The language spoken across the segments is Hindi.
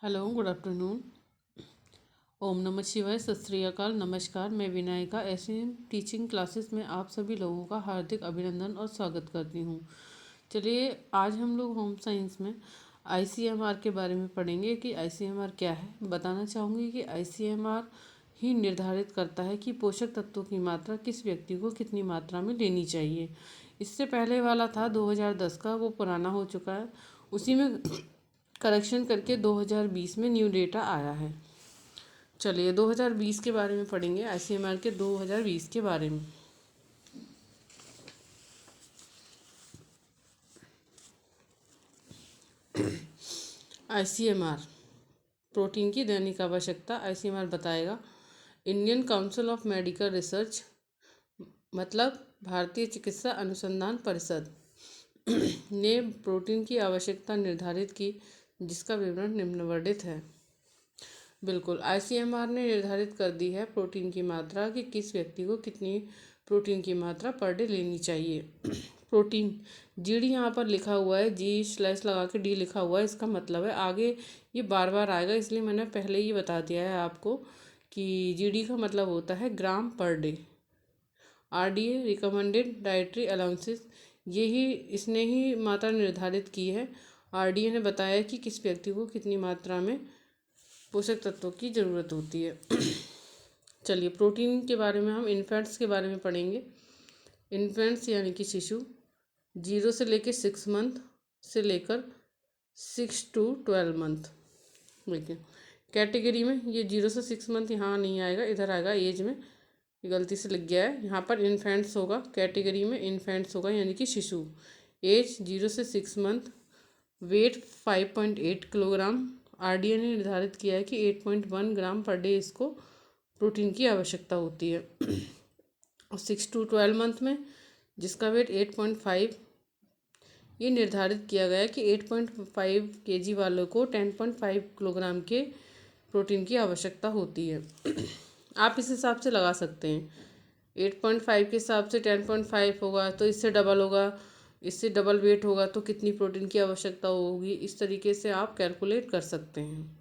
Hello, good afternoon. ओम नमः शिवाय, सत श्री अकाल, नमस्कार। मैं विनायका एसएम टीचिंग क्लासेस में आप सभी लोगों का हार्दिक अभिनंदन और स्वागत करती हूँ। चलिए, आज हम लोग होम साइंस में आईसीएमआर के बारे में पढ़ेंगे कि आईसीएमआर क्या है। बताना चाहूँगी कि आईसीएमआर ही निर्धारित करता है कि पोषक तत्वों की मात्रा किस व्यक्ति को कितनी मात्रा में लेनी चाहिए। इससे पहले वाला था 2010 का, वो पुराना हो चुका है। उसी में करेक्शन करके 2020 में न्यू डेटा आया है। चलिए 2020 के बारे में पढ़ेंगे, आईसीएमआर के 2020 के बारे में। आईसीएमआर प्रोटीन की दैनिक आवश्यकता आईसीएमआर बताएगा। Indian council of medical research मतलब भारतीय चिकित्सा अनुसंधान परिषद ने प्रोटीन की आवश्यकता निर्धारित की, जिसका विवरण निम्नवर्णित है। बिल्कुल, आईसीएमआर ने निर्धारित कर दी है प्रोटीन की मात्रा कि किस व्यक्ति को कितनी प्रोटीन की मात्रा पर डे लेनी चाहिए। प्रोटीन जीडी यहाँ पर लिखा हुआ है, जी स्लैश लगा के डी लिखा हुआ है। इसका मतलब है आगे ये बार बार आएगा, इसलिए मैंने पहले ही बता दिया है आपको कि जीडी का मतलब होता है gram per day. RDA recommended dietary allowances, यही इसने ही मात्रा निर्धारित की है। आरडीए ने बताया कि किस व्यक्ति को कितनी मात्रा में पोषक तत्वों की ज़रूरत होती है। चलिए, प्रोटीन के बारे में हम इन्फेंट्स के बारे में पढ़ेंगे। इन्फेंट्स यानी कि शिशु 0 से लेकर 6 मंथ से लेकर 6 to 12 मंथ। देखिए कैटेगरी में ये 0 से 6 मंथ यहाँ नहीं आएगा, इधर आएगा एज में, गलती से लग गया है। यहाँ पर इन्फेंट्स होगा, कैटेगरी में इन्फेंट्स होगा यानी कि शिशु। एज 0 से 6 मंथ, वेट 5.8 किलोग्राम। आरडीए ने निर्धारित किया है कि 8.1 ग्राम पर डे इसको प्रोटीन की आवश्यकता होती है। और 6 to 12 मंथ में जिसका वेट 8.5, ये निर्धारित किया गया है कि 8.5 kg वालों को 10.5 किलोग्राम के प्रोटीन की आवश्यकता होती है। आप इस हिसाब से लगा सकते हैं, 8.5 के हिसाब से 10.5 होगा तो इससे डबल होगा, इससे डबल वेट होगा तो कितनी प्रोटीन की आवश्यकता होगी। इस तरीके से आप कैलकुलेट कर सकते हैं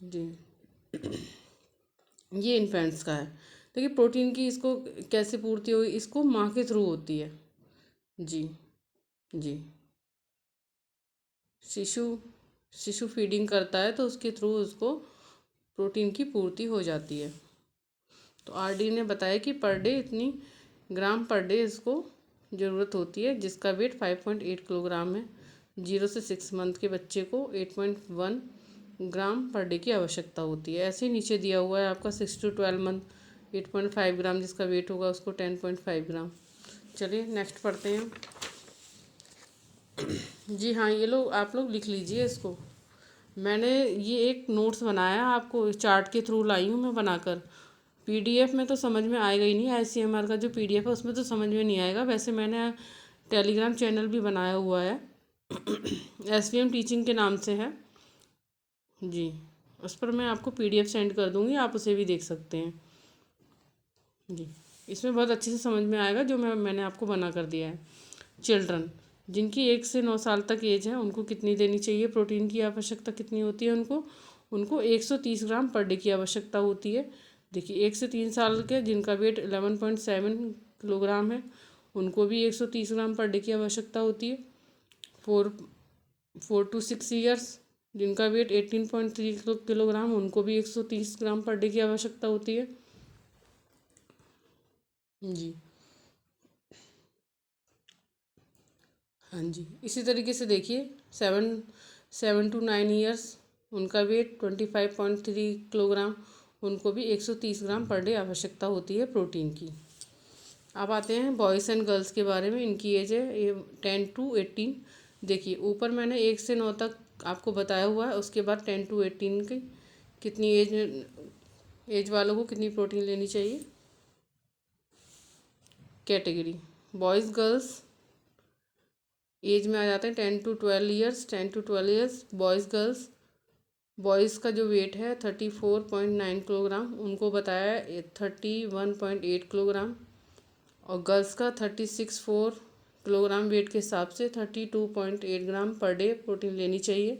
जी। ये इन्फेंट्स का है। देखिए प्रोटीन की इसको कैसे पूर्ति होगी, इसको माँ के थ्रू होती है जी। जी, शिशु शिशु फीडिंग करता है तो उसके थ्रू उसको प्रोटीन की पूर्ति हो जाती है। तो आरडी ने बताया कि पर डे इतनी ग्राम पर डे इसको ज़रूरत होती है, जिसका वेट 5.8 किलोग्राम है। 0 से 6 मंथ के बच्चे को 8.1 ग्राम पर डे की आवश्यकता होती है। ऐसे ही नीचे दिया हुआ है आपका 6 to 12 मंथ 8.5 ग्राम जिसका वेट होगा उसको 10.5 ग्राम। चलिए नेक्स्ट पढ़ते हैं। जी हाँ, ये लोग आप लोग लिख लीजिए इसको। मैंने ये एक नोट्स बनाया, आपको चार्ट के थ्रू लाई हूँ मैं बनाकर। पीडीएफ में तो समझ में आएगा ही नहीं, आईसीएमआर का जो पीडीएफ है उसमें तो समझ में नहीं आएगा। वैसे मैंने टेलीग्राम चैनल भी बनाया हुआ है, एसवीएम टीचिंग के नाम से है जी। उस पर मैं आपको पीडीएफ सेंड कर दूँगी, आप उसे भी देख सकते हैं जी। इसमें बहुत अच्छे से समझ में आएगा जो मैंने आपको बना कर दिया है। चिल्ड्रन जिनकी 1 से 9 साल तक एज है, उनको कितनी देनी चाहिए, प्रोटीन की आवश्यकता कितनी होती है उनको उनको 130 ग्राम पर डे की आवश्यकता होती है। देखिए 1 से 3 साल के जिनका वेट 11.7 किलोग्राम है, उनको भी 130 ग्राम पर डे की आवश्यकता होती है। 4 to 6 ईयर्स जिनका वेट 18.3 किलोग्राम, उनको भी 130 ग्राम पर डे की आवश्यकता होती है जी। हाँ जी, इसी तरीके से देखिए 7 to 9 ईयर्स उनका वेट 25.3 किलोग्राम, उनको भी 130 ग्राम पर डे आवश्यकता होती है प्रोटीन की। अब आते हैं बॉयज़ एंड गर्ल्स के बारे में। इनकी एज है ये 10 to 18। देखिए ऊपर मैंने 1 से 9 तक आपको बताया हुआ है, उसके बाद 10 to 18 की कितनी एज वालों को कितनी प्रोटीन लेनी चाहिए। कैटेगरी बॉयज़ गर्ल्स एज में आ जाते हैं 10 to 12 years. 10 to 12 years boys girls, boys का जो वेट है 34.9 किलोग्राम, उनको बताया है 31.8 किलोग्राम। और गर्ल्स का 36.4 किलोग्राम वेट के हिसाब से 32.8 ग्राम पर डे प्रोटीन लेनी चाहिए।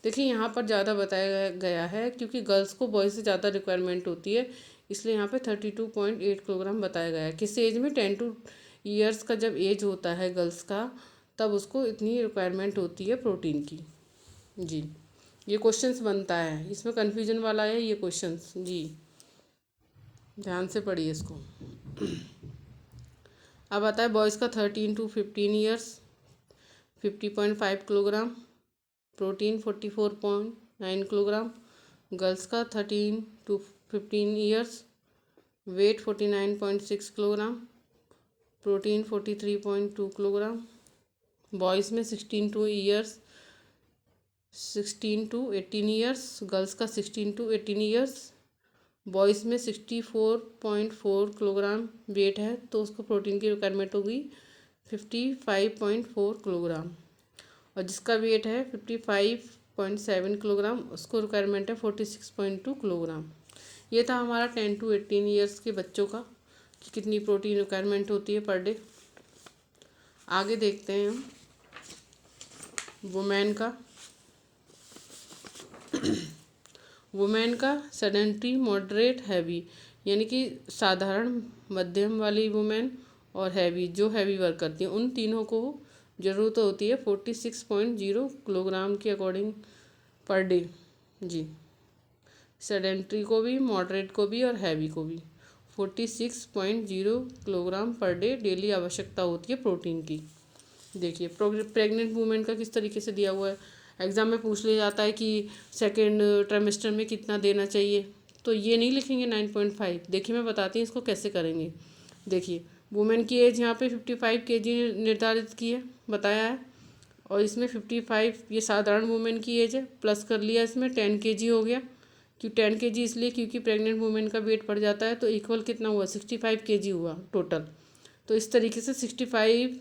देखिए यहाँ पर ज़्यादा बताया गया है क्योंकि गर्ल्स को बॉयज़ से ज़्यादा रिक्वायरमेंट होती है, इसलिए यहाँ पे 32.8 किलोग्राम बताया गया है। किस एज में 10 to ईयर्स का जब एज होता है गर्ल्स का, तब उसको इतनी रिक्वायरमेंट होती है प्रोटीन की। जी, ये क्वेश्चंस बनता है, इसमें कन्फ्यूजन वाला है ये क्वेश्चंस। जी, ध्यान से पढ़िए इसको। अब आता है बॉयज़ का 13 to 15 years 50.5 kilogram, protein 44.9 kilogram. Girls का 13 to 15 years, weight 49.6 kilogram, protein 43.2 kilogram. Boys में 16 to 18 ईयर्स, गर्ल्स का 16 to 18 ईयर्स, बॉयज़ में 64.4 किलोग्राम वेट है, तो उसको प्रोटीन की रिक्वायरमेंट होगी 55.4 किलोग्राम। और जिसका वेट है 55.7 किलोग्राम, उसको रिक्वायरमेंट है 46.2 किलोग्राम। ये था हमारा 10 to 18 ईयर्स के बच्चों का कि कितनी प्रोटीन रिक्वायरमेंट होती है पर डे। आगे देखते हैं हम वुमेन का। वुमेन का सेडेंट्री, मॉडरेट, हैवी, यानी कि साधारण, मध्यम वाली वुमेन और हैवी, जो हैवी वर्क करती हैं, उन तीनों को ज़रूरत होती है 46.0 किलोग्राम के अकॉर्डिंग पर डे। जी, सेडेंट्री को भी, मॉडरेट को भी और हैवी को भी 46.0 किलोग्राम पर डे डेली आवश्यकता होती है प्रोटीन की। देखिए प्रेग्नेंट वुमेन का किस तरीके से दिया हुआ है। एग्ज़ाम में पूछ लिया जाता है कि सेकेंड ट्राइमेस्टर में कितना देना चाहिए, तो ये नहीं लिखेंगे 9.5। देखिए मैं बताती हूँ इसको कैसे करेंगे। देखिए वुमेन की एज यहाँ पे 55 kg निर्धारित की है, बताया है, और इसमें 55 ये साधारण वुमेन की एज है, प्लस कर लिया इसमें 10 kg हो गया। क्यों 10 kg इसलिए क्योंकि प्रेग्नेंट वुमेन का वेट बढ़ जाता है, तो इक्वल कितना हुआ 65 kg हुआ टोटल। तो इस तरीके से 65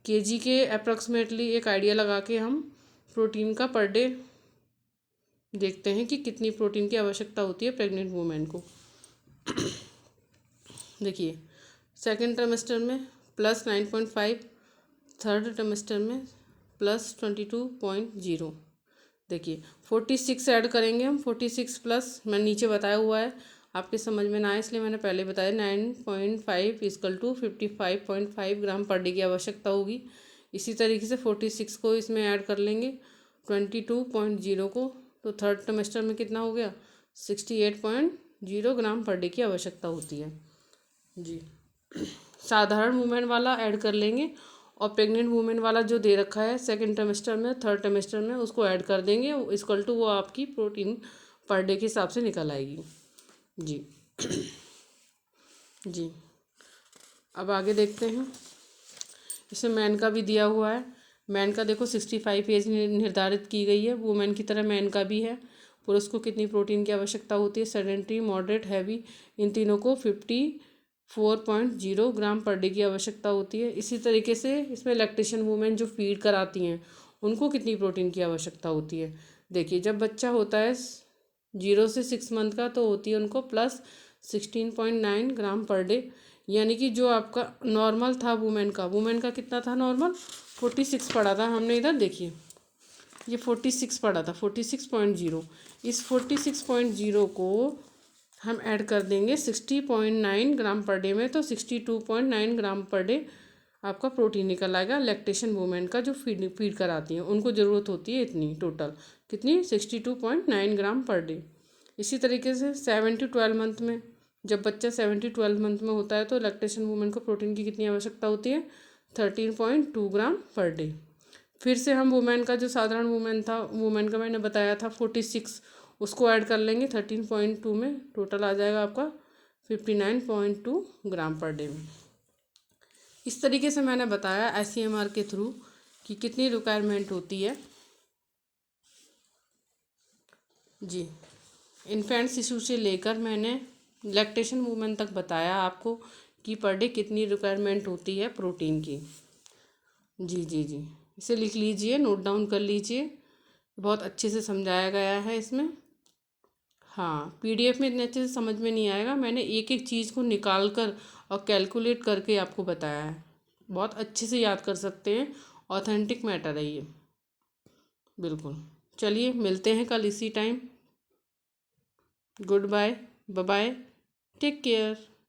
kg के अप्रॉक्सीमेटली एक आइडिया लगा के हम प्रोटीन का पर डे देखते हैं कि कितनी प्रोटीन की आवश्यकता होती है प्रेग्नेंट वुमेन को। देखिए सेकेंड ट्राइमेस्टर में +9.5, थर्ड ट्राइमेस्टर में +22.0। देखिए 46 ऐड करेंगे हम, 46 प्लस मैं नीचे बताया हुआ है, आपके समझ में ना आए इसलिए मैंने पहले बताया। 9.5 = 55.5 ग्राम पर डे की आवश्यकता होगी। इसी तरीके से 46 को इसमें ऐड कर लेंगे 22.0 को, तो थर्ड ट्राइमेस्टर में कितना हो गया 68.0 ग्राम पर डे की आवश्यकता होती है। जी, साधारण वुमेन वाला ऐड कर लेंगे और प्रेग्नेंट वुमेन वाला जो दे रखा है सेकेंड ट्राइमेस्टर में, थर्ड ट्राइमेस्टर में, उसको ऐड कर देंगे, इक्वल टू वो आपकी प्रोटीन पर डे के हिसाब से निकल आएगी। जी जी, अब आगे देखते हैं। इसमें मैन का भी दिया हुआ है। मैन का देखो 65 एज निर्धारित की गई है, वुमेन की तरह मैन का भी है। पुरुष को कितनी प्रोटीन की आवश्यकता होती है, सेडेंट्री, मॉडरेट, हैवी, इन तीनों को 54.0 ग्राम पर डे की आवश्यकता होती है। इसी तरीके से इसमें लैक्टेशन वुमेन जो फीड कराती हैं, उनको कितनी प्रोटीन की आवश्यकता होती है। देखिए जब बच्चा होता है 0 से 6 मंथ का, तो होती है उनको +16.9 ग्राम पर डे, यानी कि जो आपका नॉर्मल था वुमेन का कितना था नॉर्मल 46 पढ़ा था हमने इधर। देखिए ये 46 पढ़ा था, 46.0। इस 46.0 को हम ऐड कर देंगे 60.9 ग्राम पर डे में, तो 62.9 ग्राम पर डे आपका प्रोटीन निकल आएगा। लैक्टेशन वुमेन का जो फीड कराती हैं उनको ज़रूरत होती है इतनी, टोटल कितनी 62.9 ग्राम पर डे। इसी तरीके से 7 to 12 मंथ में, जब बच्चा 7 to 12 मंथ में होता है, तो लैक्टेशन वुमेन को प्रोटीन की कितनी आवश्यकता होती है 13.2 ग्राम पर डे। फिर से हम वुमेन का जो साधारण वुमेन का मैंने बताया था 46, उसको ऐड कर लेंगे 13.2 में, टोटल आ जाएगा आपका 59.2 ग्राम पर डे में। इस तरीके से मैंने बताया ICMR के थ्रू कि कितनी रिक्वायरमेंट होती है। जी, इन्फेंट शिशु से लेकर मैंने लैक्टेशन वुमेन तक बताया आपको कि पर डे कितनी रिक्वायरमेंट होती है प्रोटीन की। जी जी जी, इसे लिख लीजिए, नोट डाउन कर लीजिए, बहुत अच्छे से समझाया गया है इसमें। हाँ, PDF में इतने अच्छे से समझ में नहीं आएगा, मैंने एक एक चीज़ को निकाल कर और कैलकुलेट करके आपको बताया है, बहुत अच्छे से याद कर सकते हैं, ऑथेंटिक मैटर है ये, बिल्कुल। चलिए मिलते हैं कल इसी time. Good bye, bye bye, take care.